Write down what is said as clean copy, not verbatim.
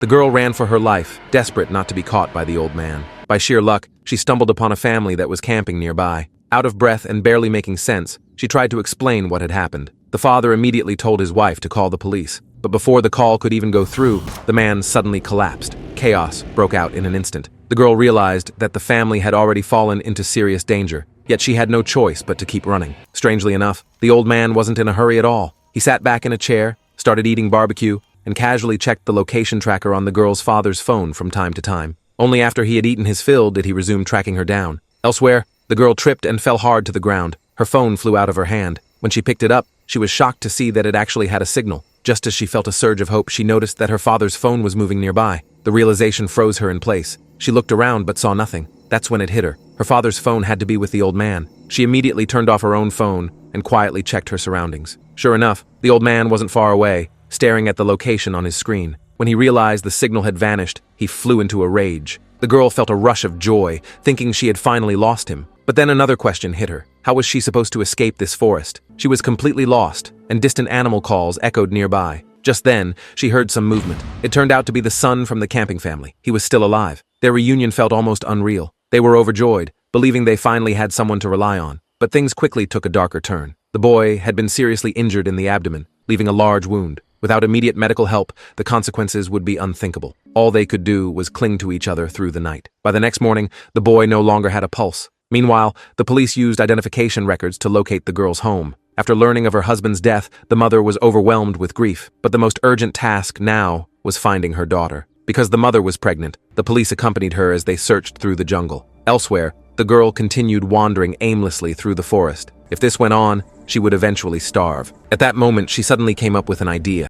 The girl ran for her life, desperate not to be caught by the old man. By sheer luck, she stumbled upon a family that was camping nearby. Out of breath and barely making sense, she tried to explain what had happened. The father immediately told his wife to call the police. But before the call could even go through, the man suddenly collapsed. Chaos broke out in an instant. The girl realized that the family had already fallen into serious danger, yet she had no choice but to keep running. Strangely enough, the old man wasn't in a hurry at all. He sat back in a chair, started eating barbecue, and casually checked the location tracker on the girl's father's phone from time to time. Only after he had eaten his fill did he resume tracking her down. Elsewhere, the girl tripped and fell hard to the ground. Her phone flew out of her hand. When she picked it up, she was shocked to see that it actually had a signal. Just as she felt a surge of hope, she noticed that her father's phone was moving nearby. The realization froze her in place. She looked around but saw nothing. That's when it hit her. Her father's phone had to be with the old man. She immediately turned off her own phone and quietly checked her surroundings. Sure enough, the old man wasn't far away, staring at the location on his screen. When he realized the signal had vanished, he flew into a rage. The girl felt a rush of joy, thinking she had finally lost him. But then another question hit her. How was she supposed to escape this forest? She was completely lost, and distant animal calls echoed nearby. Just then, she heard some movement. It turned out to be the son from the camping family. He was still alive. Their reunion felt almost unreal. They were overjoyed, believing they finally had someone to rely on. But things quickly took a darker turn. The boy had been seriously injured in the abdomen, leaving a large wound. Without immediate medical help, the consequences would be unthinkable. All they could do was cling to each other through the night. By the next morning, the boy no longer had a pulse. Meanwhile, the police used identification records to locate the girl's home. After learning of her husband's death, the mother was overwhelmed with grief. But the most urgent task now was finding her daughter. Because the mother was pregnant, the police accompanied her as they searched through the jungle. Elsewhere, the girl continued wandering aimlessly through the forest. If this went on, she would eventually starve. At that moment, she suddenly came up with an idea.